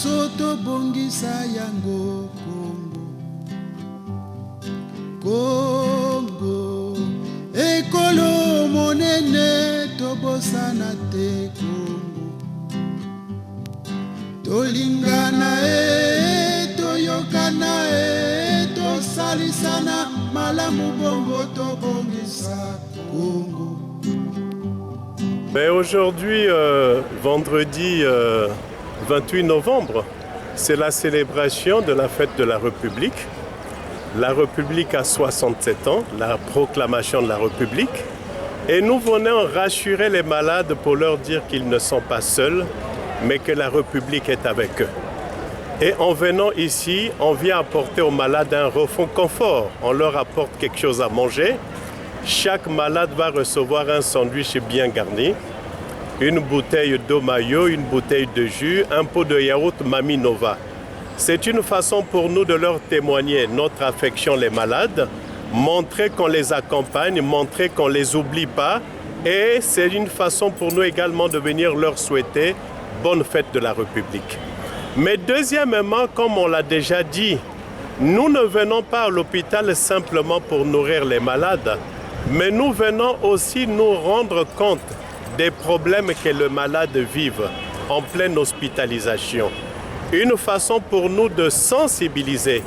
Soto bongisa yango Congo Ekolo monene tobosana te Congo Tolingana toyokana tosalisana malamu bongo tobongisa Congo. Mais aujourd'hui, vendredi 28 novembre, c'est la célébration de la fête de la République. La République a 67 ans, la proclamation de la République. Et nous venons rassurer les malades pour leur dire qu'ils ne sont pas seuls, mais que la République est avec eux. Et en venant ici, on vient apporter aux malades un confort. On leur apporte quelque chose à manger. Chaque malade va recevoir un sandwich bien garni, une bouteille d'eau maillot, une bouteille de jus, un pot de yaourt Mami Nova. C'est une façon pour nous de leur témoigner notre affection les malades, montrer qu'on les accompagne, montrer qu'on ne les oublie pas. Et c'est une façon pour nous également de venir leur souhaiter bonne fête de la République. Mais deuxièmement, comme on l'a déjà dit, nous ne venons pas à l'hôpital simplement pour nourrir les malades, mais nous venons aussi nous rendre compte des problèmes que les malades vivent en pleine hospitalisation. Une façon pour nous de sensibiliser,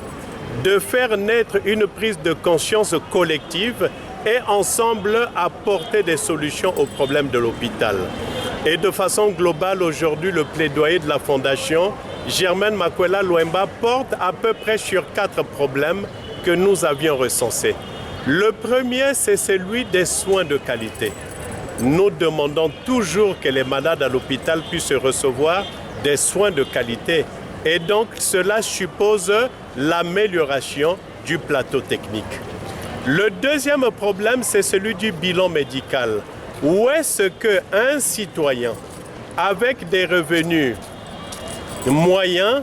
de faire naître une prise de conscience collective et ensemble apporter des solutions aux problèmes de l'hôpital. Et de façon globale, aujourd'hui, le plaidoyer de la Fondation Germaine Makwela Lwemba porte à peu près sur 4 problèmes que nous avions recensés. Le premier, c'est celui des soins de qualité. Nous demandons toujours que les malades à l'hôpital puissent recevoir des soins de qualité. Et donc, cela suppose l'amélioration du plateau technique. Le deuxième problème, c'est celui du bilan médical. Où est-ce qu'un citoyen avec des revenus moyens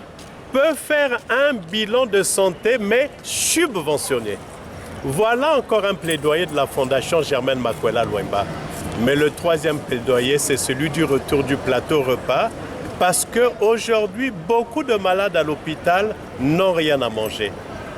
peut faire un bilan de santé, mais subventionné? Voilà encore un plaidoyer de la Fondation Germaine Makwela Lwemba. Mais le troisième plaidoyer, c'est celui du retour du plateau repas, parce qu'aujourd'hui, beaucoup de malades à l'hôpital n'ont rien à manger.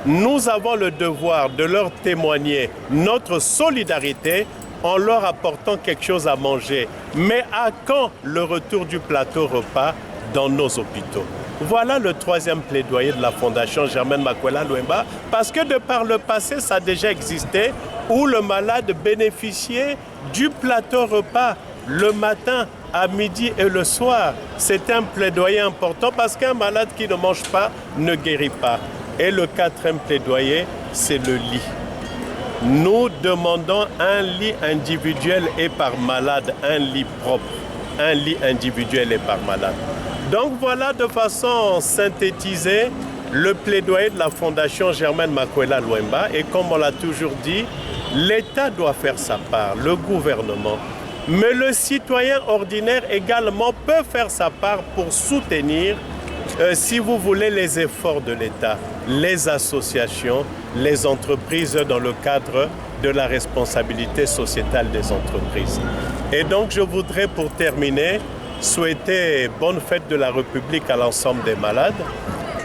Nous avons le devoir de leur témoigner notre solidarité en leur apportant quelque chose à manger. Mais à quand le retour du plateau repas dans nos hôpitaux? Voilà le troisième plaidoyer de la Fondation Germaine Makwela Lwemba, parce que de par le passé, ça a déjà existé, où le malade bénéficiait du plateau repas le matin, à midi et le soir. C'est un plaidoyer important parce qu'un malade qui ne mange pas ne guérit pas. Et le quatrième plaidoyer, c'est le lit. Nous demandons un lit individuel et par malade, un lit propre, un lit individuel et par malade. Donc voilà de façon synthétisée le plaidoyer de la Fondation Germaine Makwela Lwemba. Et comme on l'a toujours dit, l'État doit faire sa part, le gouvernement. Mais le citoyen ordinaire également peut faire sa part pour soutenir, si vous voulez, les efforts de l'État, les associations, les entreprises dans le cadre de la responsabilité sociétale des entreprises. Et donc je voudrais pour terminer souhaiter bonne fête de la République à l'ensemble des malades,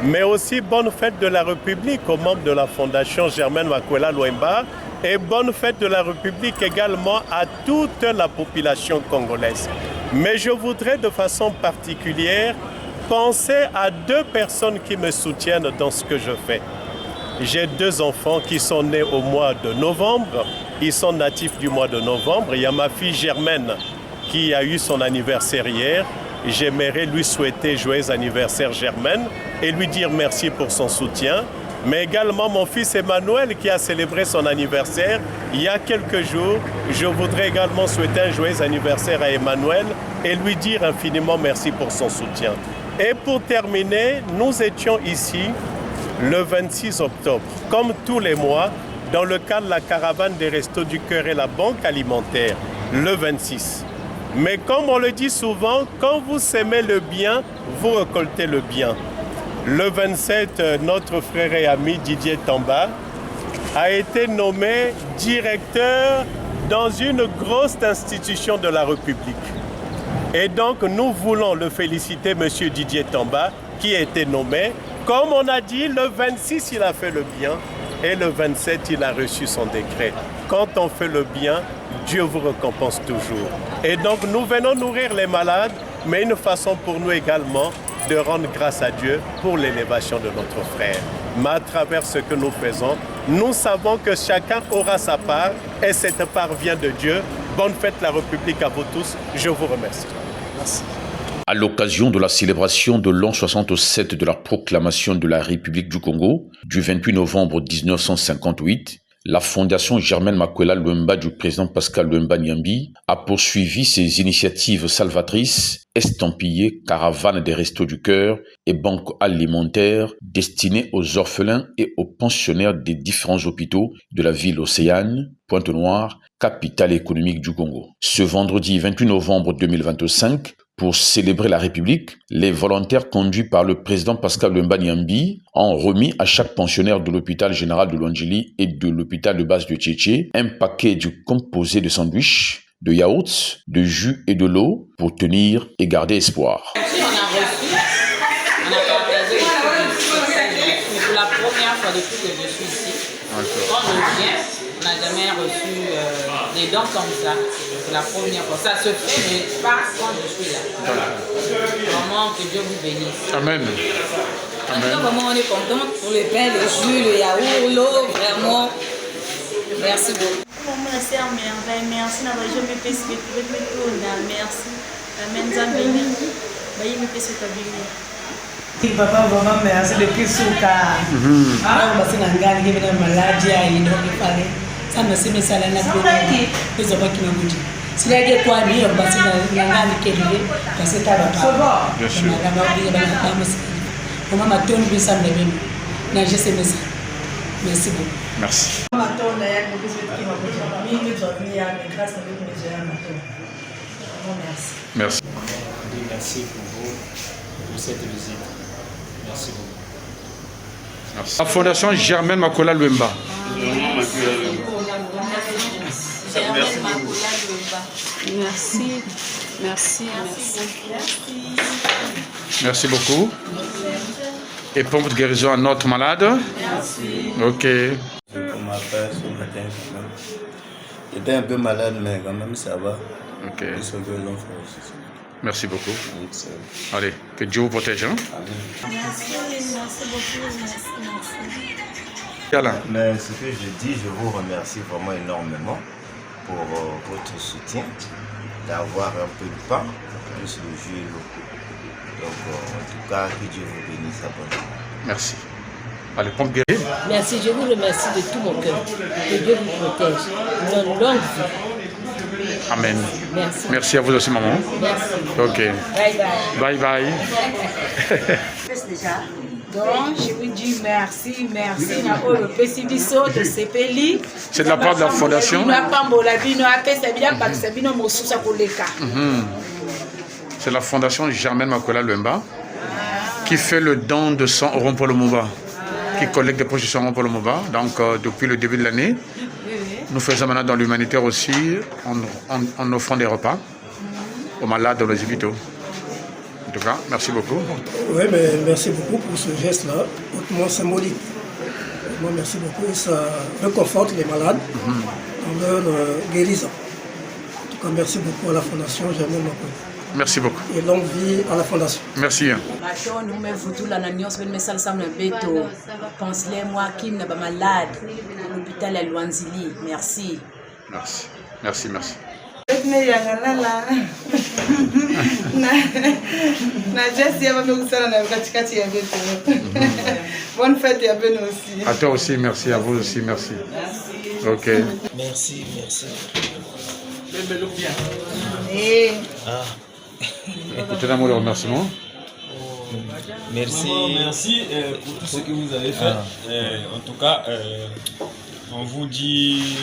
mais aussi bonne fête de la République aux membres de la Fondation Germaine Makwela Lwemba et bonne fête de la République également à toute la population congolaise. Mais je voudrais de façon particulière penser à 2 personnes qui me soutiennent dans ce que je fais. J'ai 2 enfants qui sont nés au mois de novembre. Ils sont natifs du mois de novembre. Il y a ma fille Germaine qui a eu son anniversaire hier. J'aimerais lui souhaiter joyeux anniversaire Germaine et lui dire merci pour son soutien. Mais également mon fils Emmanuel qui a célébré son anniversaire il y a quelques jours. Je voudrais également souhaiter un joyeux anniversaire à Emmanuel et lui dire infiniment merci pour son soutien. Et pour terminer, nous étions ici le 26 octobre, comme tous les mois, dans le cadre de la caravane des Restos du Cœur et la Banque alimentaire, le 26. Mais comme on le dit souvent, quand vous semez le bien, vous récoltez le bien. Le 27, notre frère et ami Didier Tamba a été nommé directeur dans une grosse institution de la République. Et donc nous voulons le féliciter, M. Didier Tamba, qui a été nommé. Comme on a dit, le 26, il a fait le bien et le 27, il a reçu son décret. Quand on fait le bien, Dieu vous récompense toujours. Et donc, nous venons nourrir les malades, mais une façon pour nous également de rendre grâce à Dieu pour l'élévation de notre frère. Mais à travers ce que nous faisons, nous savons que chacun aura sa part et cette part vient de Dieu. Bonne fête la République à vous tous. Je vous remercie. Merci. À l'occasion de la célébration de l'an 67 de la proclamation de la République du Congo, du 28 novembre 1958, la Fondation Germaine Makwela Luemba du président Pascal Luemba Nyambi a poursuivi ses initiatives salvatrices estampillées caravanes des Restos du Cœur et banques alimentaires destinées aux orphelins et aux pensionnaires des différents hôpitaux de la ville Océane, Pointe-Noire, capitale économique du Congo. Ce vendredi 28 novembre 2025, pour célébrer la République, les volontaires conduits par le président Pascal Luemba Nyambi ont remis à chaque pensionnaire de l'hôpital général de Luandjili et de l'hôpital de base de Tchétché un paquet composé de sandwichs, de yaourts, de jus et de l'eau pour tenir et garder espoir. On a partagé pour la première fois depuis que je suis ici. Quand je viens, on n'a jamais reçu des dons comme ça. C'est la première fois. Ça se fait, mais pas quand je suis là. Vraiment, que Dieu vous bénisse. Amen. Amen. Vraiment, on est content pour le pain, le jus, le yaourt, l'eau. Vraiment, merci beaucoup. Merci à merveille. Merci d'avoir jamais fait ce que tu veux me tourner. Merci. Amen. Zambéni. Bayi me fait ce que tu veux. Papa, vraiment merci depuis Souka. Parce que ngani qui est malade, il doit me parler. Ça me semble ça la nature. Les hommes qui me disent. Si la guerre quoi ni parce que ngani qui est parce que papa. Bien sûr. Maman m'a donné ça me même. Na je sais ça. Merci beaucoup. Merci. Merci. Merci pour vous, pour cette visite. Merci beaucoup. Merci. La Fondation Germaine Makwela Luemba. Merci. Merci. Merci beaucoup. Et pour votre guérison à notre malade. Merci. Ok. On m'appelle ce matin quand même. J'étais un peu malade, mais quand même ça va. Ok. Merci beaucoup. Allez, que Dieu vous protège. Hein? Merci beaucoup. Merci. Mais ce que je dis, je vous remercie vraiment énormément pour votre soutien, d'avoir un peu de pain, plus le jus et l'eau. Donc, en tout cas, que Dieu vous bénisse abondamment. Merci. Allez, pompe guérie. Merci, je vous remercie de tout mon cœur. Que Dieu vous protège. Une longue vie. Amen. Merci. Merci à vous aussi, maman. Merci. Ok. Bye bye. Bye bye. Donc, je vous dis merci. C'est de la part de la Fondation. C'est la Fondation Germaine Makwela Luemba qui fait le don de sang au Rond-Point Lumumba, qui collecte des poches de sang au Rond-Point Lumumba. Donc, depuis le début de l'année, nous faisons maintenant dans l'humanitaire aussi, en offrant des repas aux malades dans les hôpitaux. En tout cas, merci beaucoup. Oui, mais merci beaucoup pour ce geste-là, hautement symbolique. Moi, merci beaucoup et ça réconforte les malades dans leur guérison. En tout cas, merci beaucoup à la Fondation Germaine Makwela. Merci beaucoup. Et longue vie à la Fondation. Merci. Pense-les moi qui n'est pas malade. L'hôpital à Luanzili. Merci. Merci. Merci, merci. Bonne fête à Ben aussi. À toi aussi, merci. À vous aussi, merci. Ok. Merci. Écoutez un mot de remerciement. Merci pour tout ce que vous avez fait. En tout cas, on vous dit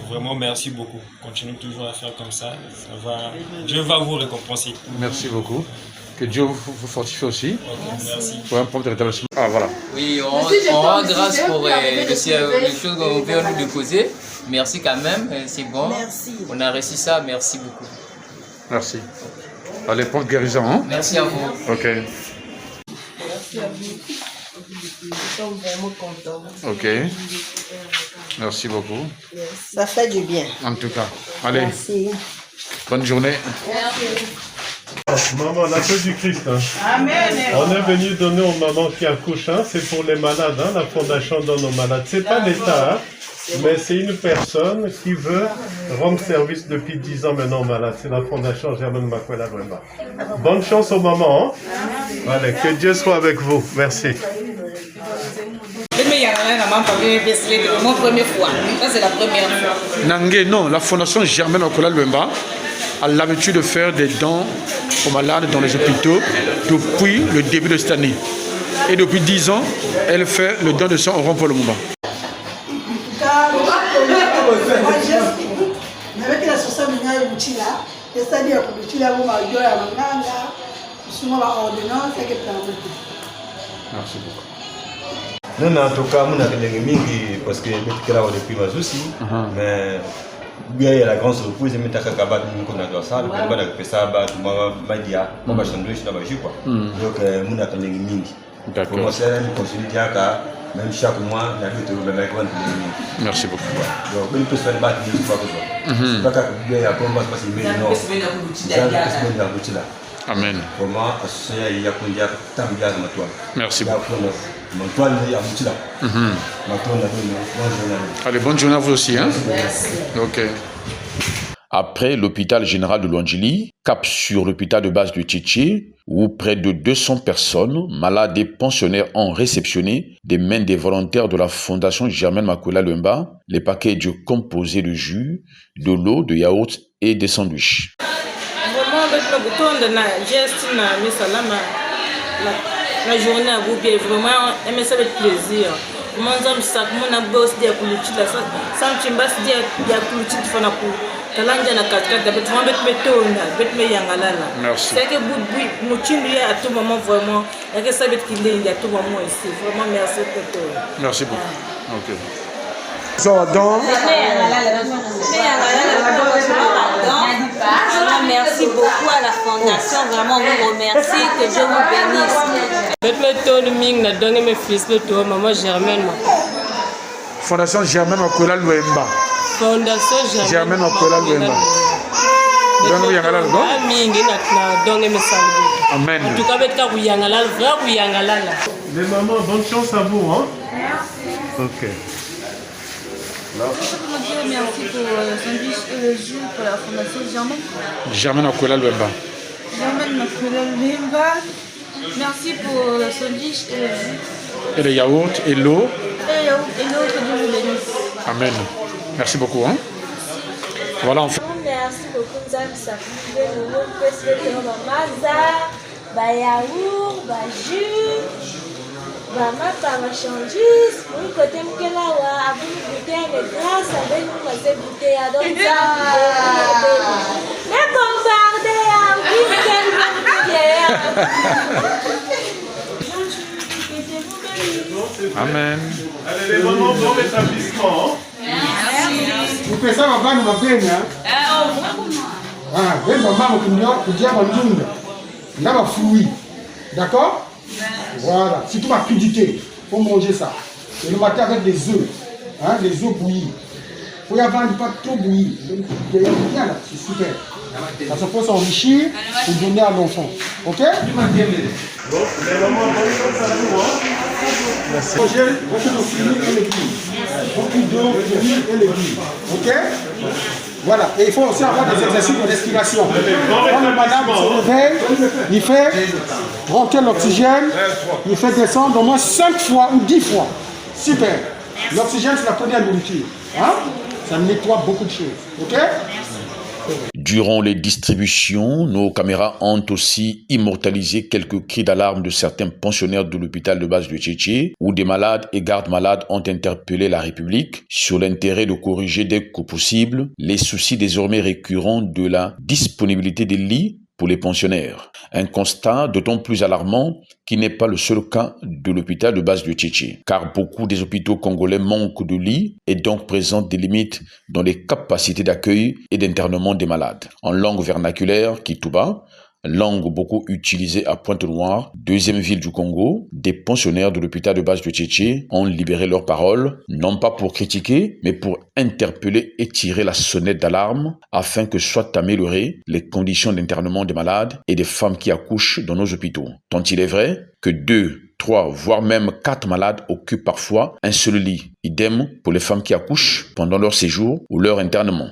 vraiment merci beaucoup. Continuez toujours à faire comme ça. Dieu va vous récompenser. Merci beaucoup. Que Dieu vous fortifie aussi. Okay, merci. Pour un prompt rétablissement. Ah, voilà. Oui, on rend grâce pour les choses qu'on veut nous déposer. Merci quand même, c'est bon. Merci. On a réussi ça, merci beaucoup. Merci. Allez, pompe guérison. Hein? Merci à vous. Ok. merci à vous. Nous sommes vraiment contents. Ok. Merci beaucoup. Ça fait du bien. En tout cas. Allez. Merci. Bonne journée. Maman, la paix du Christ. Hein. Amen. On est venu donner aux mamans qui accouchent. Hein. C'est pour les malades. Hein. La fondation donne aux malades. C'est pas l'État. Hein. Mais c'est une personne qui veut rendre service depuis 10 ans maintenant aux malades. C'est la fondation Germaine Makwela Luemba. Bonne chance aux mamans. Hein. Allez, que Dieu soit avec vous. Merci. Mon première fois. Ça, c'est la première fois. Nangé, non, la fondation Germaine Makwela Luemba a l'habitude de faire des dons aux malades dans les hôpitaux depuis le début de cette année. Et depuis 10 ans, elle fait le don de sang au rond-point Lumumba. Merci beaucoup. Non, en tout cas, nous avons des parce que nous avons depuis Mazouci, mais il y a la grande surprise, mais nous avons ça, nous avons fait ça, nous avons fait sandwich, donc nous avons des mingi. Pour moi, c'est une continuité, même chaque mois, nous avons des mingi. Merci beaucoup. Donc, nous pouvons faire battre une fois que ça. Pas qu'il y a un combat, parce qu'il y a un combat. Amen. Merci beaucoup. Allez, bonne journée à vous aussi. Hein? Merci. Ok. Après l'hôpital général de Lwandjili, cap sur l'hôpital de base de Tchétché, où près de 200 personnes, malades et pensionnaires, ont réceptionné des mains des volontaires de la Fondation Germaine Makwela Luemba les paquets de composés de jus, de l'eau, de yaourt et des sandwichs. La journée à vous bien, vraiment, mais ça fait plaisir. Moi, j'aime ça, mon boss dit à Kuluchila, ça me timbasse dit à Kuluchila, Fanaku, Talanja na Katka, mais tu m'as bête yangalala. Merci. C'est que Mouchindi à tout moment, vraiment, et que ça veut qu'il est à tout moment ici. Vraiment, merci pour tout. Merci beaucoup. Ok. Merci beaucoup à la fondation, vraiment on vous remercie, que Dieu vous bénisse. Maman Germaine. Fondation Germaine Makwela Luemba. Fondation Germaine Makwela Luemba. Amen. Les mamans, bonne chance à vous. Hein? Ok. Merci pour le sandwich et le jus pour la fondation Germaine. Germaine Makwela Luemba. Germaine Makwela Luemba. Merci pour le sandwich et le jus. Et le yaourt et l'eau. Et l'eau, que Dieu vous bénisse. Amen. Merci beaucoup. Hein? Voilà, on fait. Merci beaucoup, nous avons sacrifié le monde, parce que nous avons maza, yaourt, jus. Mapa machandise, pour côté Mkelawa, vous goûtez les grâces avec nous, vous avez goûté à d'autres mais bombardé à week-end. Amen. Allez, les mamans, bon rétablissement. Merci. Vous faites ça, ma femme, ma peine. Ah, ben, maman, vous dites à ma lune. Là, ma fouille. D'accord? Voilà, surtout ma crudité, il faut manger ça. Et le matin avec des œufs, hein, des œufs bouillis. Il faut y avoir pas trop bouilli. Il y a bien là, c'est super. Ça se peut s'enrichir pour donner à l'enfant. Ok? Bon, les mamans, bonne chance à vous. Merci. Manger beaucoup de fruits et légumes. Beaucoup d'eau, fruits et légumes. Ok? Voilà, et il faut aussi avoir des exercices de respiration. Quand le malade se réveille, il fait rentrer l'oxygène, il fait descendre au moins 5 fois ou 10 fois. Super. L'oxygène, c'est la première nourriture. Hein? Ça nettoie beaucoup de choses. Ok? Durant les distributions, nos caméras ont aussi immortalisé quelques cris d'alarme de certains pensionnaires de l'hôpital de base de Tchétché, où des malades et gardes-malades ont interpellé la République sur l'intérêt de corriger dès que possible les soucis désormais récurrents de la disponibilité des lits pour les pensionnaires. Un constat d'autant plus alarmant qui n'est pas le seul cas de l'hôpital de base de Tchétché, car beaucoup des hôpitaux congolais manquent de lits et donc présentent des limites dans les capacités d'accueil et d'internement des malades. En langue vernaculaire, Kituba, langue beaucoup utilisée à Pointe-Noire, deuxième ville du Congo. Des pensionnaires de l'hôpital de base de Tchétché ont libéré leurs paroles, non pas pour critiquer, mais pour interpeller et tirer la sonnette d'alarme afin que soient améliorées les conditions d'internement des malades et des femmes qui accouchent dans nos hôpitaux. Tant il est vrai que 2, 3, voire même 4 malades occupent parfois un seul lit. Idem pour les femmes qui accouchent pendant leur séjour ou leur internement.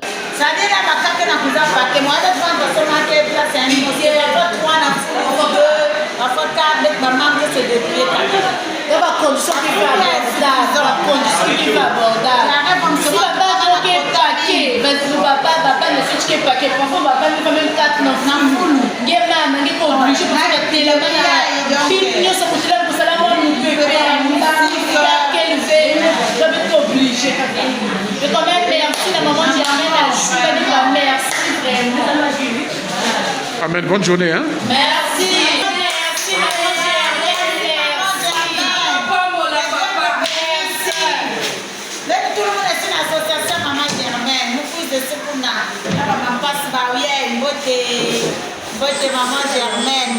Amen, bonne journée. Hein? Merci. Maman Germaine,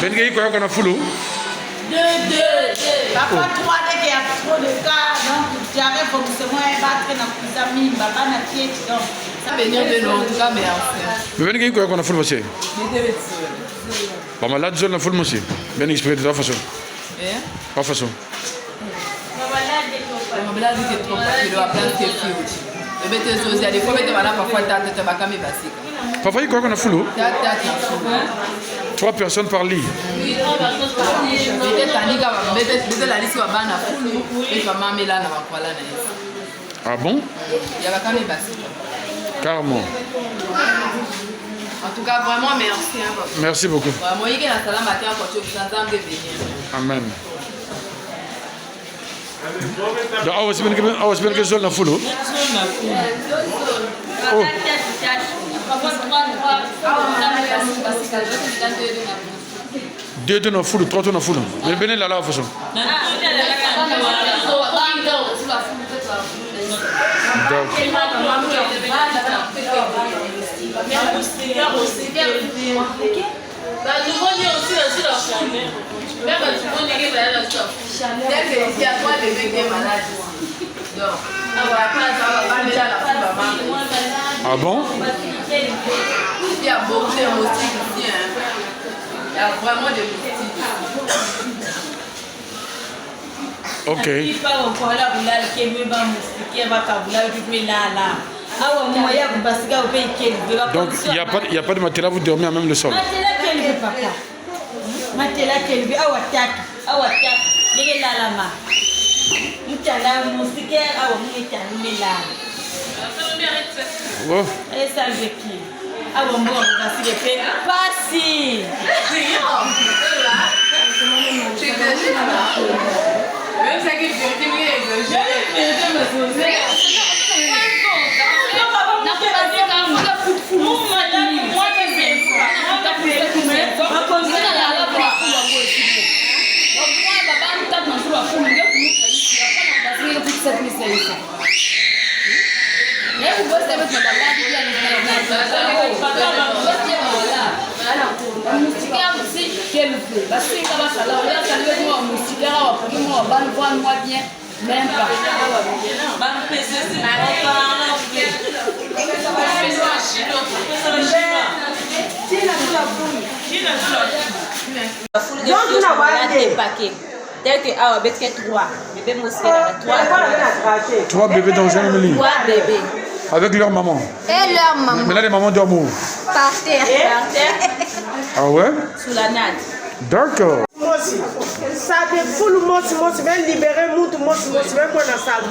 Ben quoi qu'on a foulou? 2. Parfois 3 dès qu'il y a trop de cas, donc j'arrive pour que moi battre dans les amis, papa n'a pied donc. Ça venir de nous en tout cas mais Ben quoi qu'on a foulou monsieur? Pas malade zone la foulou monsieur. Ben expliquer de la façon. Pas façon. Malade que trop parce que la place que fi. Et ben tes choses, des fois ben malade parfois t'as pas camé basique. Papa quoi qu'on a foulou? 3 personnes par lit. Oui, 3 personnes par lit. Peut-être la liste va bana foulou et tu vas m'amener là na là. Ah bon? Il y a pas camé basique. Carrément. En tout cas vraiment merci hein. Merci beaucoup. Moi il y a la salle matin quand tu es ensemble de venir. Amen. I was speaking zone na full. Oh. 2 na full, 3 na full. Mais venez là façon. Ah bon? Il y a beaucoup de moustiques ici. Il y a vraiment des moustiques. Ok. Donc il n'y a pas de matériel, vous dormez à même le sol. Oh. Même pas. Trois bébés dans un lit. 3 bébés. Avec leur maman. Et leur maman. Maintenant les mamans dorment où? Par terre. Ah ouais? Sous la natte. D'accord. Ça défoule moi, je vais libérer moi, je vais prendre la salle.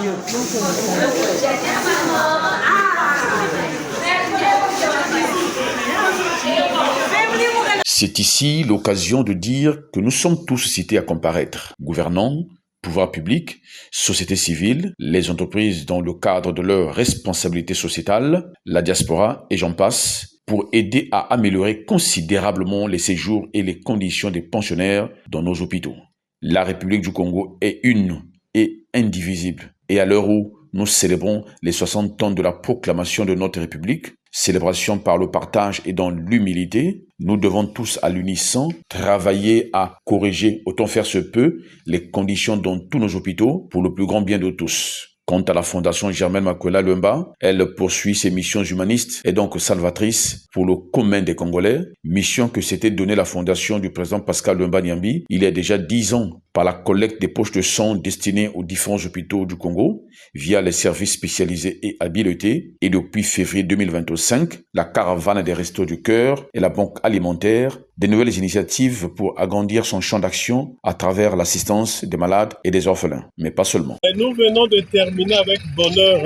C'est ici l'occasion de dire que nous sommes tous cités à comparaître. Gouvernants, pouvoir public, société civile, les entreprises dans le cadre de leurs responsabilités sociétales, la diaspora et j'en passe, pour aider à améliorer considérablement les séjours et les conditions des pensionnaires dans nos hôpitaux. La République du Congo est une et indivisible. Et à l'heure où nous célébrons les 60 ans de la proclamation de notre République, célébration par le partage et dans l'humilité, nous devons tous à l'unisson travailler à corriger autant faire se peut les conditions dans tous nos hôpitaux pour le plus grand bien de tous. Quant à la Fondation Germaine Makwela Luemba, elle poursuit ses missions humanistes et donc salvatrices pour le commun des Congolais, mission que s'était donnée la Fondation du président Pascal Luemba Nyambi il y a déjà 10 ans par la collecte des poches de sang destinées aux différents hôpitaux du Congo via les services spécialisés et habilités, et depuis février 2025, la caravane des Restos du Cœur et la Banque alimentaire, des nouvelles initiatives pour agrandir son champ d'action à travers l'assistance des malades et des orphelins, mais pas seulement. Et nous venons de terminer avec bonheur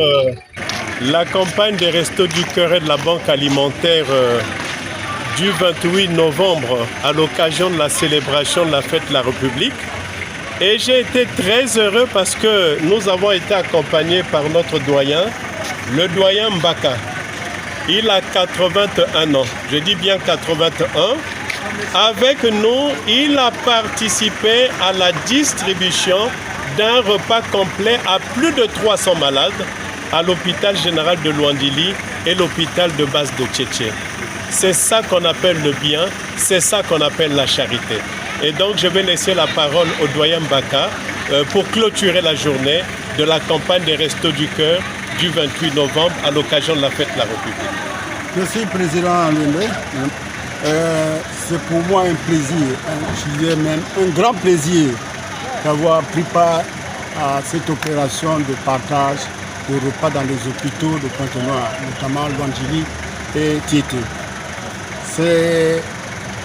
la campagne des Restos du Cœur et de la Banque alimentaire du 28 novembre à l'occasion de la célébration de la fête de la République. Et j'ai été très heureux parce que nous avons été accompagnés par notre doyen, le doyen Mbaka. Il a 81 ans, je dis bien 81. Avec nous, il a participé à la distribution d'un repas complet à plus de 300 malades à l'hôpital général de Luandili et l'hôpital de base de Tchétché. C'est ça qu'on appelle le bien, c'est ça qu'on appelle la charité. Et donc je vais laisser la parole au doyen Mbaka pour clôturer la journée de la campagne des Restos du Cœur du 28 novembre à l'occasion de la fête de la République. Merci Président Luemba. C'est pour moi un plaisir, je dirais même un grand plaisir d'avoir pris part à cette opération de partage de repas dans les hôpitaux de Pointe-Noire, notamment Luandili et Tchétché. C'est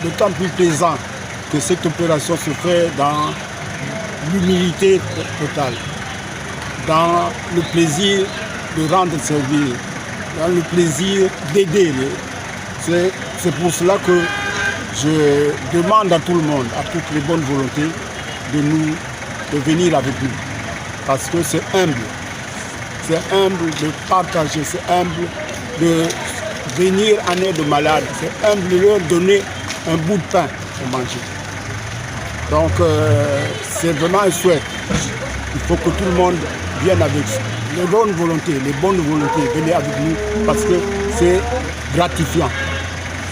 d'autant plus plaisant que cette opération se fait dans l'humilité totale, dans le plaisir de rendre service, dans le plaisir d'aider. C'est pour cela que je demande à tout le monde, à toutes les bonnes volontés, de venir avec nous. Parce que c'est humble. C'est humble de partager, c'est humble de venir en aide aux malades, c'est humble de leur donner un bout de pain pour manger. Donc c'est vraiment un souhait. Il faut que tout le monde vienne avec les bonnes volontés, venez avec nous parce que c'est gratifiant.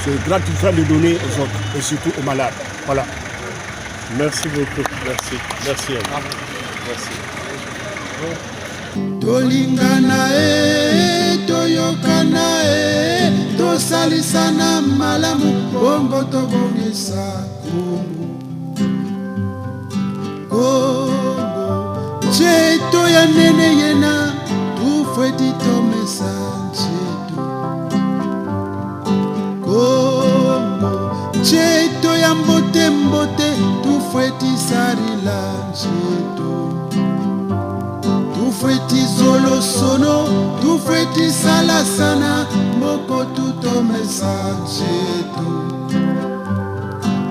C'est gratifiant de donner aux autres et surtout aux malades. Voilà. Merci beaucoup. Merci. Merci à vous. Merci. Tolingana toyokana tosalisana malamu bongo tobongisa Kongo cheto ya nene yena tufweti tomesa cheto Kongo cheto ya mbote mbote tufweti sarila cheto Tufweti zolo sono, tufweti salasana, moko tuto mesacheto.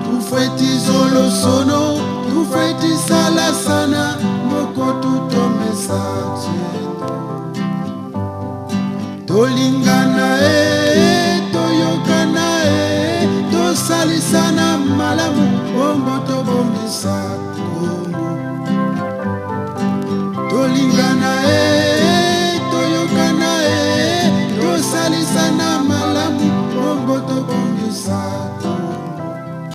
Tufweti zolo sono, tufweti salasana, moko tuto mesacheto. Tolingana toyokana tosalisana malamu, bongo tobongisa. Tolingana